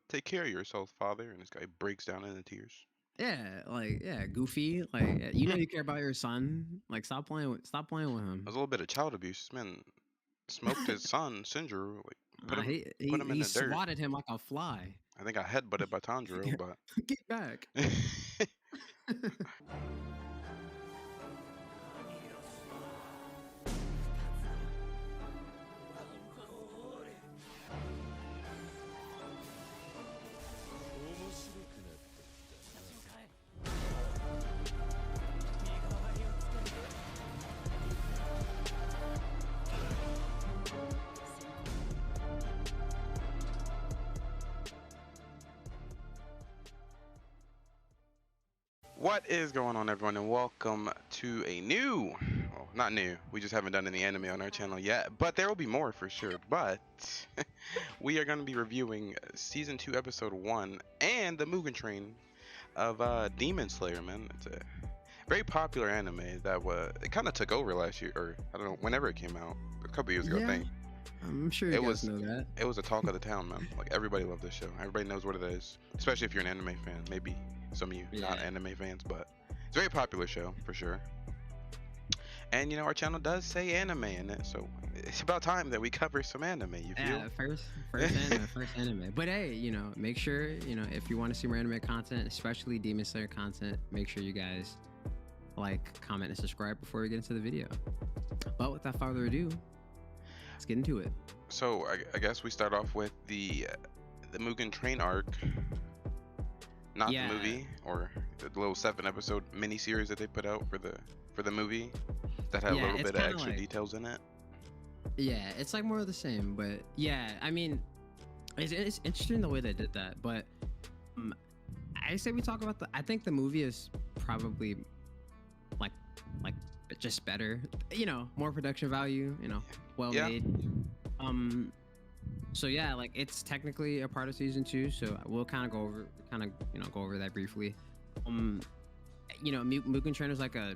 Take care of yourself, father. And this guy breaks down into tears. Yeah, like yeah, Goofy. Like you care about your son. Like stop playing with him. There's a little bit of child abuse. This man smoked his son, Sinjiro. Like put him He, put he him in he the dirt. swatted him like a fly. I think I headbutted by Tanjiro, but Get back. what is going on, everyone, and welcome to a new, well, not new, we just haven't done any anime on our channel yet, but there will be more for sure. But we are going to be reviewing season 2 episode 1 and the Mugen Train of Demon Slayer, man. It's a very popular anime that it kind of took over last year, or I don't know, whenever it came out, a couple years ago, I think. I'm sure you guys know that. It was a talk of the town, man. Like, everybody loved this show. Everybody knows what it is, especially if you're an anime fan. Maybe some of you not anime fans, but it's a very popular show for sure. And our channel does say anime in it, so it's about time that we cover some anime. You feel? Yeah, first anime. But hey, make sure if you want to see more anime content, especially Demon Slayer content, make sure you guys like, comment, and subscribe before we get into the video. But without further ado, let's get into it. So I guess we start off with the Mugen Train Arc, not the movie, or the little 7-episode mini-series that they put out for the movie that had a little bit of extra details in it. Yeah, it's like more of the same, but yeah, I mean, it's interesting the way they did that. But I say we talk about I think the movie is probably like just better, more production value, well made. So yeah, like it's technically a part of season 2, so we'll kind of go over that briefly. Mugen Train is like a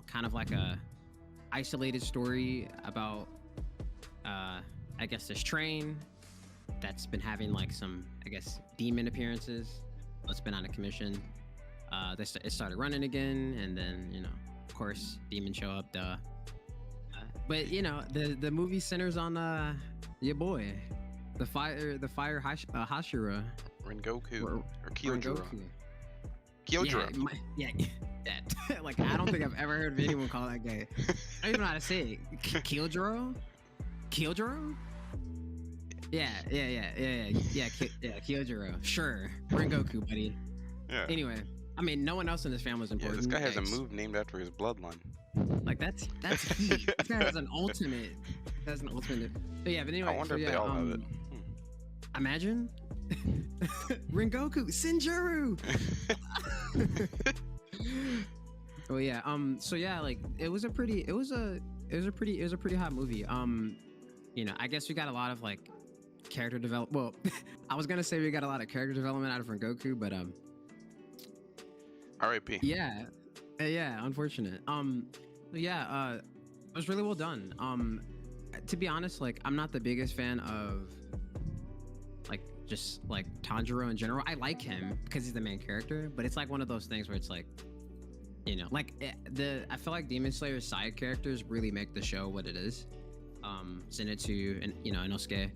kind of like a isolated story about I guess this train that's been having like some, I guess, demon appearances. It's been on a commission. It started running again, and then of course demons show up, but the movie centers on your boy, the fire Hashira Rengoku or Kyojuro. Yeah, like I don't think I've ever heard of anyone call that guy. I don't even know how to say it. Kyojuro? Yeah, Kyojuro. Sure, Rengoku, buddy. Yeah. Anyway, I mean, no one else in this family is important. Yeah, this guy has a move named after his bloodline. Like that's heat. This guy has an ultimate. But yeah, but anyway. I wonder if they all have it. Imagine Rengoku, Sinjiro. Oh yeah. So yeah, like it was a pretty hot movie. I guess we got a lot of like character development. Well, I was gonna say we got a lot of character development out of Rengoku, but R.I.P. Yeah, unfortunate. It was really well done. To be honest, like I'm not the biggest fan of just like Tanjiro in general. I like him because he's the main character, but it's like one of those things where it's like, I feel like Demon Slayer's side characters really make the show what it is. Zenitsu and Inosuke,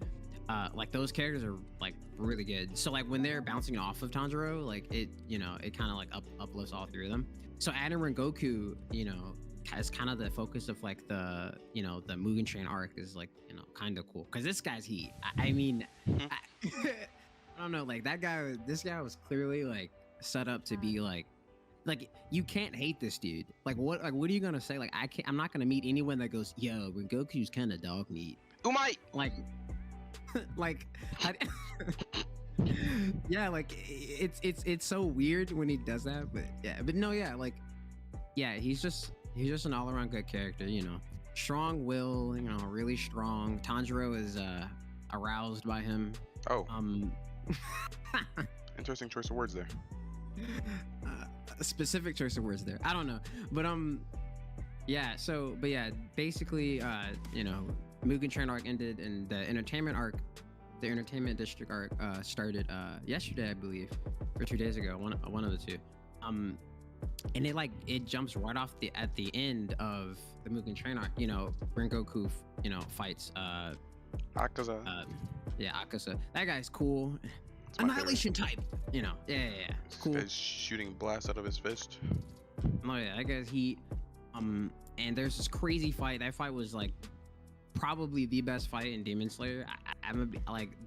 like those characters are like really good. So like when they're bouncing off of Tanjiro, like it kind of like uplifts all three of them. So adding Rengoku, as kind of the focus of like the Mugen Train arc is like kind of cool because this guy's heat. I mean, I don't know, like this guy was clearly like set up to be like you can't hate this dude. What are you gonna say? Like I'm not gonna meet anyone that goes, yo, Rengoku's kind of dog meat. Umai. Yeah, like it's so weird when he does that, but no, he's just an all-around good character, strong will, really strong. Tanjiro is aroused by him. Interesting choice of words there. A specific choice of words there, I don't know, but basically Mugen Train arc ended, and the entertainment arc the Entertainment District arc started yesterday, I believe, or 2 days ago, one of the two. And it jumps right off at the end of the Mugen Train arc. You know, Rengoku, fights Akaza. yeah, Akaza. That guy's cool. It's my Annihilation type. You know, yeah. It's cool. This guy's shooting blasts out of his fist. Oh yeah, that guy's heat. And there's this crazy fight. That fight was like probably the best fight in Demon Slayer.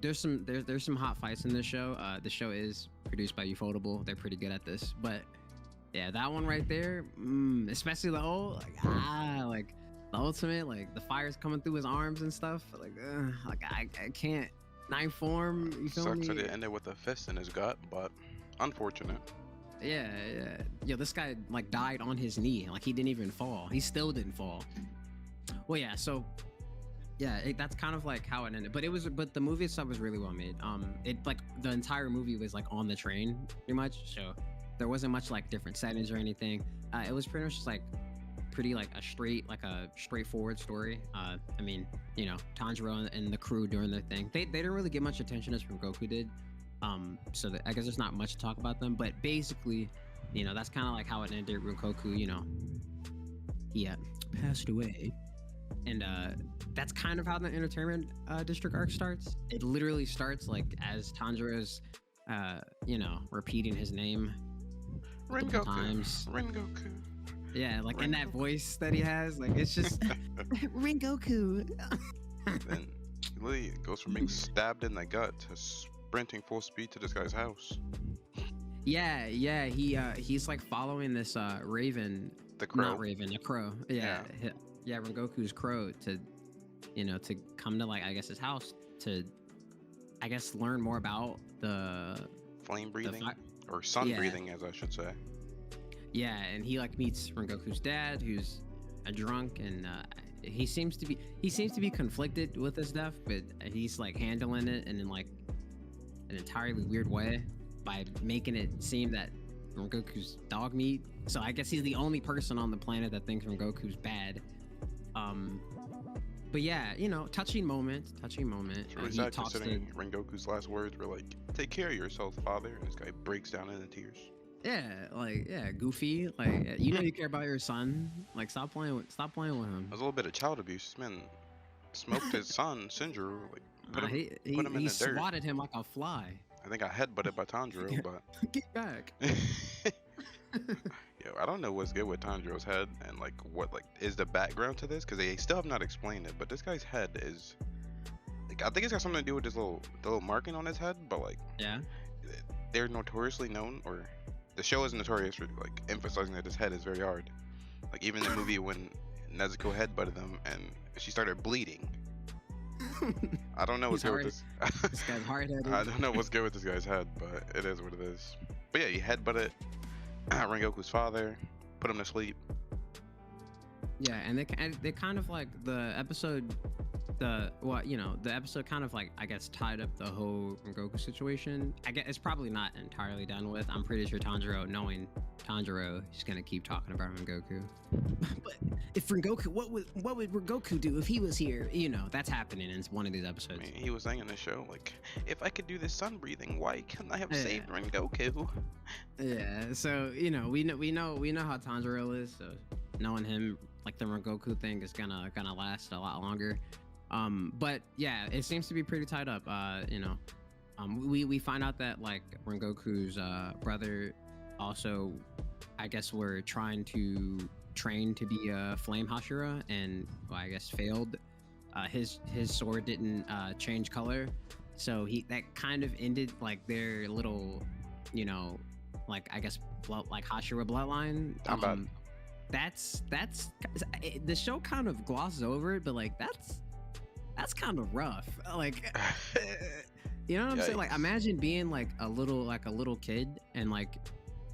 There's some hot fights in this show. The show is produced by Ufotable. They're pretty good at this, but yeah, that one right there, especially the the ultimate, like the fire's coming through his arms and stuff. I can't knife form. You feel Sucks me? that it ended with a fist in his gut, but unfortunate. Yeah. Yo, this guy like died on his knee. Like he didn't even fall. He still didn't fall. Well, yeah. So, yeah, that's kind of like how it ended. But the movie itself was really well made. The entire movie was like on the train, pretty much. So there wasn't much like different settings or anything. It was pretty much just like a straightforward story. I mean, Tanjiro and the crew doing their thing. They didn't really get much attention as Rengoku did. I guess there's not much to talk about them, but basically, that's kind of like how it ended. Rengoku, he passed away, and that's kind of how the Entertainment District arc starts. It literally starts like as Tanjiro's, repeating his name multiple times. Rengoku. Yeah, like in that voice that he has, like it's just Rengoku. Then he literally goes from being stabbed in the gut to sprinting full speed to this guy's house. Yeah, he's like following this raven. The crow. Not raven, a crow. Yeah, Rengoku's crow to come to like I guess his house to I guess learn more about the flame breathing or sun breathing, as I should say. Yeah, and he like meets Rengoku's dad, who's a drunk, and he seems to be conflicted with his death, but he's like handling it in like an entirely weird way by making it seem that Rengoku's dog meat. So I guess he's the only person on the planet that thinks Rengoku's bad. But yeah, touching moment. It's really sad considering Rengoku's last words were like, "Take care of yourself, father," and this guy breaks down into tears. Yeah, Goofy, like you care about your son. Like stop playing with him. There's a little bit of child abuse. This man smoked his son, Shinjiro. Like put him in the dirt. He swatted him like a fly. I think I headbutted by Tanjiro, but get back. Yo, I don't know what's good with Tanjiro's head and like what like is the background to this because they still have not explained it. But this guy's head is like I think it's got something to do with this the little marking on his head. But like they're notoriously known, or the show is notorious for like emphasizing that his head is very hard. Like even in the movie when Nezuko headbutted him and she started bleeding. I don't know what's good with this. This guy's hard-headed. I don't know what's good with this guy's head, but it is what it is. But yeah, he headbutted Rengoku's father, put him to sleep. Yeah, and they kind of like the episode the episode kind of like I guess tied up the whole Rengoku situation. I guess it's probably not entirely done with. I'm pretty sure knowing Tanjiro, he's gonna keep talking about Rengoku. But if Rengoku, what would Rengoku do if he was here? That's happening in one of these episodes. I mean, he was saying in the show like, if I could do this sun breathing, why couldn't I have saved Rengoku? Yeah, so we know how Tanjiro is. So knowing him, like the Rengoku thing is gonna last a lot longer. But yeah, it seems to be pretty tied up. We find out that like Rengoku's brother also, I guess, were trying to train to be a flame Hashira, and I guess failed. His sword didn't change color, so that kind of ended like their little, like I guess like Hashira bloodline. That's the show kind of glosses over it, but like that's kind of rough. Like, you know what I'm saying? Like, imagine being like a little kid and like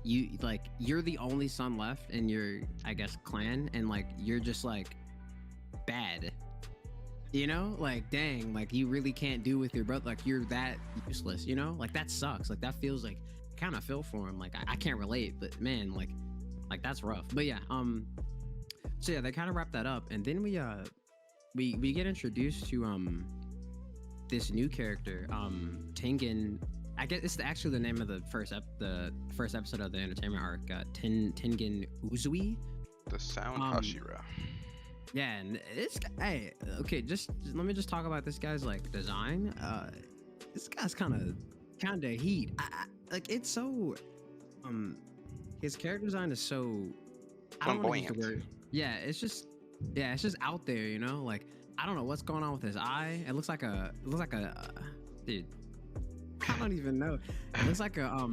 you're the only son left in your, I guess, clan, and like you're just like bad. Like dang, like you really can't do with your brother. Like you're that useless. Like that sucks. Like that feels like kind of feel for him. Like I can't relate, but man, like that's rough. But yeah, so yeah, they kind of wrap that up, and then we get introduced to this new character, Tengen. I guess it's actually the name of the first episode of the entertainment arc. Tengen Uzui. The Sound Hashira. Yeah, and it's hey, okay. Just let me just talk about this guy's like design. This guy's kind of heat. Like it's so his character design is so I don't want to use the word. Yeah, it's just out there, you know. Like I don't know what's going on with his eye. It looks like a dude. I don't even know. It looks like a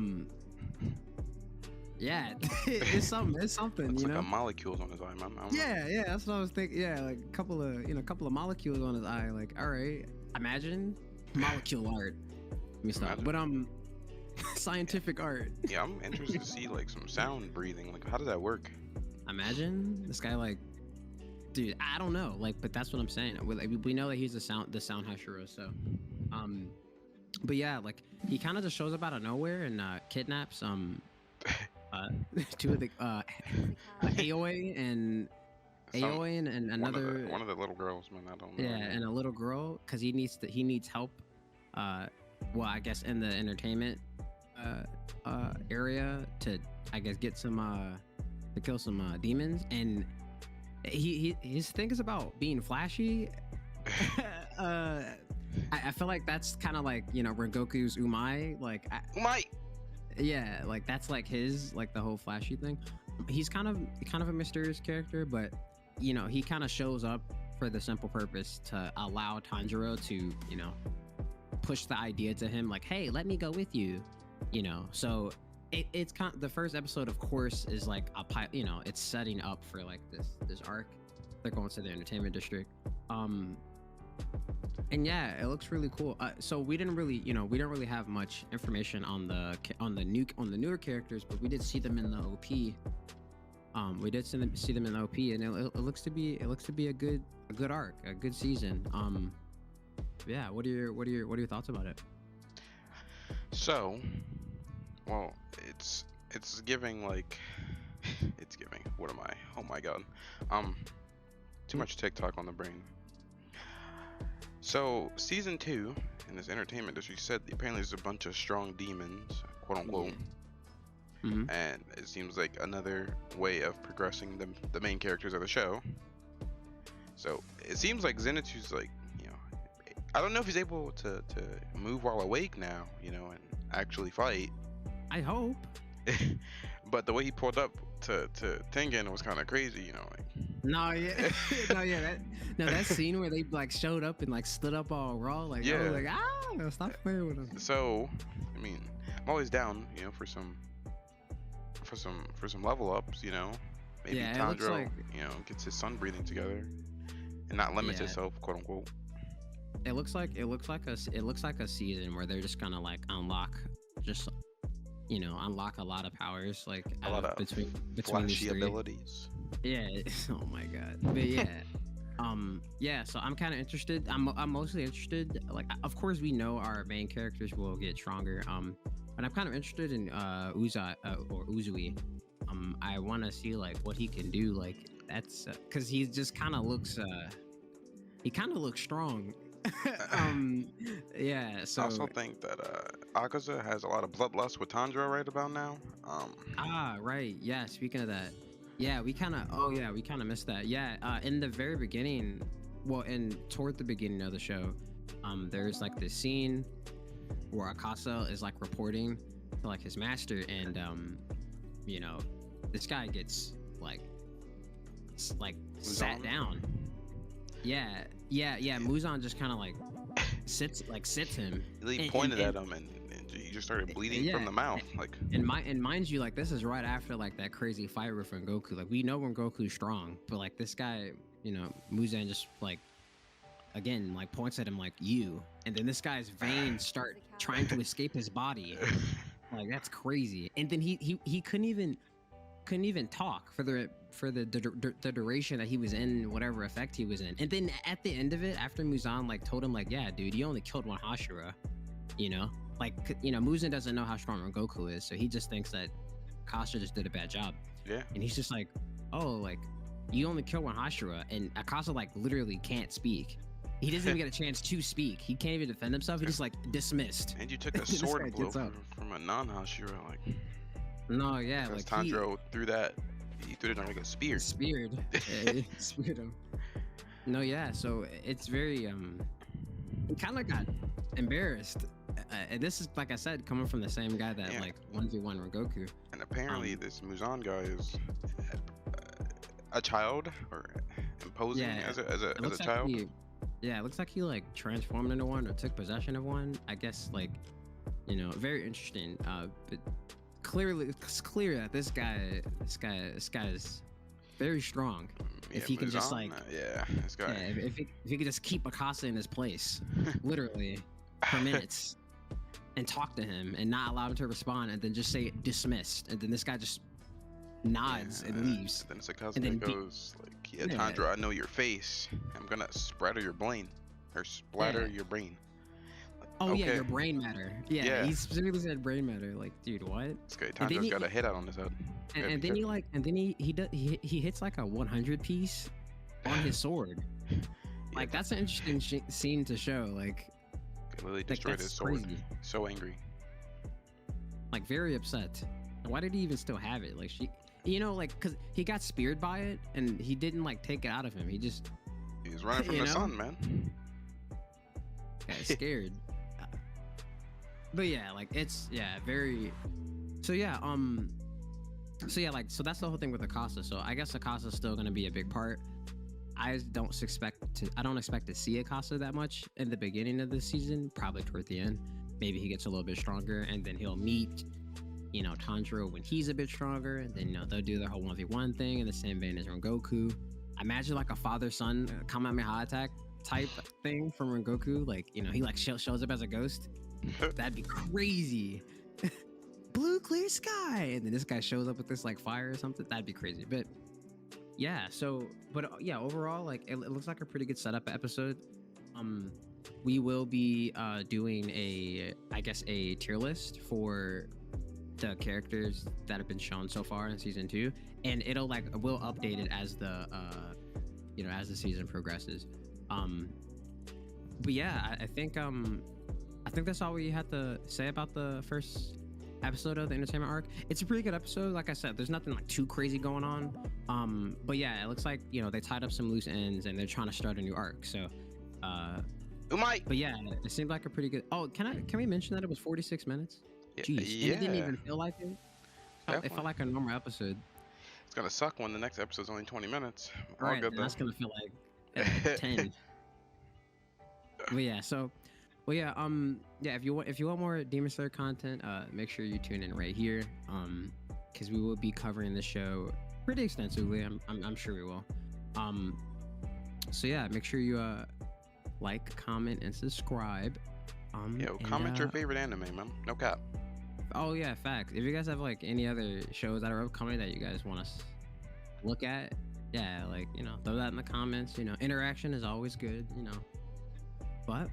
yeah, it's something. Looks you know, like a molecules on his eye, man. Yeah, that's what I was thinking. Yeah, like a couple of molecules on his eye. Like, all right, imagine molecule art. Let me stop. Imagine. But scientific art. Yeah, I'm interested to see like some sound breathing. Like, how does that work? Imagine this guy, like, dude. I don't know, like, but that's what I'm saying. We know that he's the sound Hashira, so, but yeah, like he kind of just shows up out of nowhere and kidnaps two of the Aoi and another one of the little girls, man. I don't know. Yeah, and a little girl because he needs help. Well, I guess in the entertainment area to I guess get some to kill some demons, and his thing is about being flashy. I feel like that's kind of like, you know, Rengoku's Umai, like Umai. Yeah, like that's like his, like the whole flashy thing. He's kind of a mysterious character, but you know, he kind of shows up for the simple purpose to allow Tanjiro to, you know, push the idea to him, like, hey, let me go with you, you know. So it's kind of, the first episode, of course, is like you know, it's setting up for like this arc. They're going to the entertainment district. And yeah, it looks really cool. So we didn't really have much information on the newer characters, but we did see them in the OP. We did see them in the OP, and it looks to be a good arc, a good season. Yeah. What are your thoughts about it? So, well, it's giving like it's giving. What am I? Oh my god. Too much TikTok on the brain. So season 2 in this entertainment district, said apparently there's a bunch of strong demons, quote unquote. Yeah. Mm-hmm. And it seems like another way of progressing the main characters of the show. So it seems like Zenitsu's like, you know, I don't know if he's able to move while awake now, you know, and actually fight. I hope. But the way he pulled up to Tengen was kind of crazy, you know, like. That scene where they like showed up and like stood up all raw, like, yeah. I was like, stop playing with him. So, I mean, I'm always down, you know, for some level ups, you know. Maybe Tanjiro, like, you know, gets his sun breathing together and not limits himself, quote unquote. It looks like a season where they're just gonna like unlock a lot of powers, like a lot of between flashy these three abilities. Yeah. Oh my god. But yeah. Yeah, so I'm kind of interested. I'm mostly interested. Like, of course, we know our main characters will get stronger. But I'm kind of interested in Uzui. I want to see like what he can do. Like that's because he just kind of looks. He kind of looks strong. Yeah. So I also think that Akaza has a lot of bloodlust with Tanjiro right about now. Right. Yeah. Speaking of that. Yeah, we kind of missed that. Yeah, in the very beginning, toward the beginning of the show, there's like this scene where Akaza is like reporting to like his master, and you know, this guy gets like sat down. Yeah. Muzan just kind of like sits him. He pointed at him and he just started bleeding from the mouth, like. And mind you, like this is right after like that crazy fight with Rengoku. Like we know Rengoku's strong, but like this guy, you know, Muzan just like again like points at him like you, and then this guy's veins start trying to escape his body. Like that's crazy. And then he couldn't even talk for the duration that he was in whatever effect he was in. And then at the end of it, after Muzan like told him like, yeah, dude, you only killed one Hashira, you know. Like, you know, Muzan doesn't know how strong Rengoku is, so he just thinks that Akasa just did a bad job. Yeah. And he's just like, oh, like, you only killed one Hashira, and Akasa, like, literally can't speak. He doesn't even get a chance to speak. He can't even defend himself. He just like dismissed. And you took a This sword guy blow gets up. from a non-Hashira, like. No, yeah, Because like Tanjiro threw that. He threw it on like a spear. speared. Yeah, he speared him. No, yeah. So it's very he kind of got embarrassed. And this is, like I said, coming from the same guy that like 1v1 Rengoku. And apparently this Muzan guy is a child or imposing as a child. Yeah, it looks like he like transformed into one or took possession of one. I guess like, you know, very interesting. But clearly, it's clear that this guy is very strong. Yeah, If he can just like, this guy. yeah, if he could just keep Akasa in his place, literally, for minutes, and talk to him and not allow him to respond, and then just say dismissed, and then this guy just nods and leaves. Then Sakazumi and then goes like, "Yeah, Tanjiro, I know your face. I'm gonna splatter your brain, or splatter your brain." Like, Oh okay. yeah, your brain matter. Yeah, he specifically said brain matter. Like, dude, what? This guy Tanjiro's got a hit out on his head. And then he hits like a 100 piece on his sword. Like that's an interesting scene to show. Like, literally destroyed his sword. Crazy. So angry. Like very upset. Why did he even still have it? Like you know, like because he got speared by it and he didn't like take it out of him. He was running from the sun, man. Got scared. But yeah, like it's very. So yeah, so that's the whole thing with Akasa. So I guess Akasa's still gonna be a big part. I don't expect to see Akasa that much in the beginning of the season. Probably toward the end, maybe he gets a little bit stronger, and then he'll meet, you know, Tanjiro when he's a bit stronger, and then, you know, they'll do their whole 1v1 thing in the same vein as Rengoku. I imagine like a father-son Kamehameha attack type thing from Rengoku. Like, you know, he like shows up as a ghost. That'd be crazy. Blue clear sky, and then this guy shows up with this like fire or something. That'd be crazy. But yeah, overall, like it looks like a pretty good setup episode. We will be doing a tier list for the characters that have been shown so far in season 2, and we'll update it as the as the season progresses. But yeah, I think that's all we had to say about the first episode of the entertainment arc. It's a pretty good episode. Like I said, there's nothing like too crazy going on. But yeah, it looks like, you know, they tied up some loose ends and they're trying to start a new arc. So but yeah, it seemed like a pretty good. Oh, can we mention that it was 46 minutes? Jeez. And it didn't even feel like it. It felt like a normal episode. It's gonna suck when the next episode's only 20 minutes. Right, and that's gonna feel like 10. But yeah, if you want more Demon Slayer content, make sure you tune in right here, because we will be covering the show pretty extensively. I'm sure we will. So yeah, make sure you like, comment, and subscribe. Comment your favorite anime, man. No cap. Oh yeah, facts. If you guys have like any other shows that are upcoming that you guys want us to look at, yeah, like, you know, throw that in the comments. You know, interaction is always good, you know. But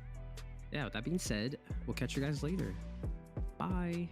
yeah, with that being said, we'll catch you guys later. Bye.